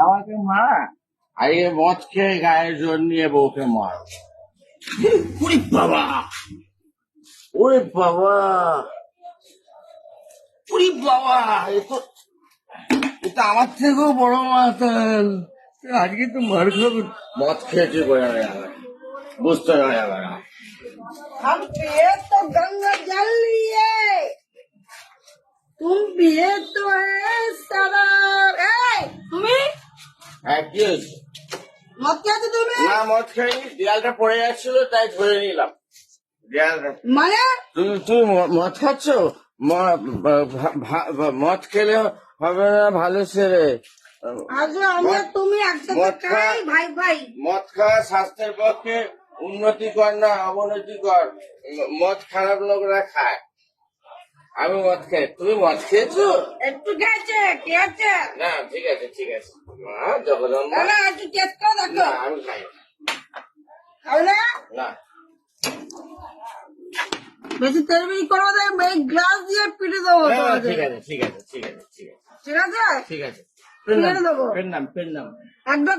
আমাকে মারা আর এ মদ খেয়ে গায়ে জোর নিয়ে বউকে মার। ওরে বাবা, ওরে বাবা, ওরে বাবা, এটা আমার থেকেও বড় মাতাল। আজকে তো মার খাবে। মদ খেয়েছে বোঝা যাবে, বুঝতে যাবে না। हम पिए तो गंगा जल लिए, तुम पिए तो है शराब। তুমি হ্যাঁ, কি হয়েছে? মদ খেয়েছো তুমি? না, মদ খাইনি, দেয়ালটা পড়ে যাচ্ছিল তাই ধরে নিলাম দেয়ালটা। মানে তুমি তুমি মদ খাচ্ছ? মদ খেলে হবে না ভালো ছেলে। আগে আমরা তুমি একসাথে খাই ভাই ভাই। মদ খাওয়া স্বাস্থ্যের পক্ষে উন্নতিকর না অবনতিকর। মদ খারাপ লোকরা খায়, আমি মদ খাই। তুমি মদ খেয়েছো? একটু খেয়েছে খেয়েছে। না, ঠিক আছে ঠিক আছে। জগদম্বা, না একটু টেস্ট করে দেখো। না আমি খাই খাও না? না। বেশি তেলবেশি করো দেখ, এই গ্লাস দিয়ে পিটে দেবো তোমাকে। ঠিক আছে ঠিক আছে ঠিক আছে ঠিক আছে ঠিক আছে ঠিক আছে। পিটে দেবো পেন নাম, পেন নাম। একদম।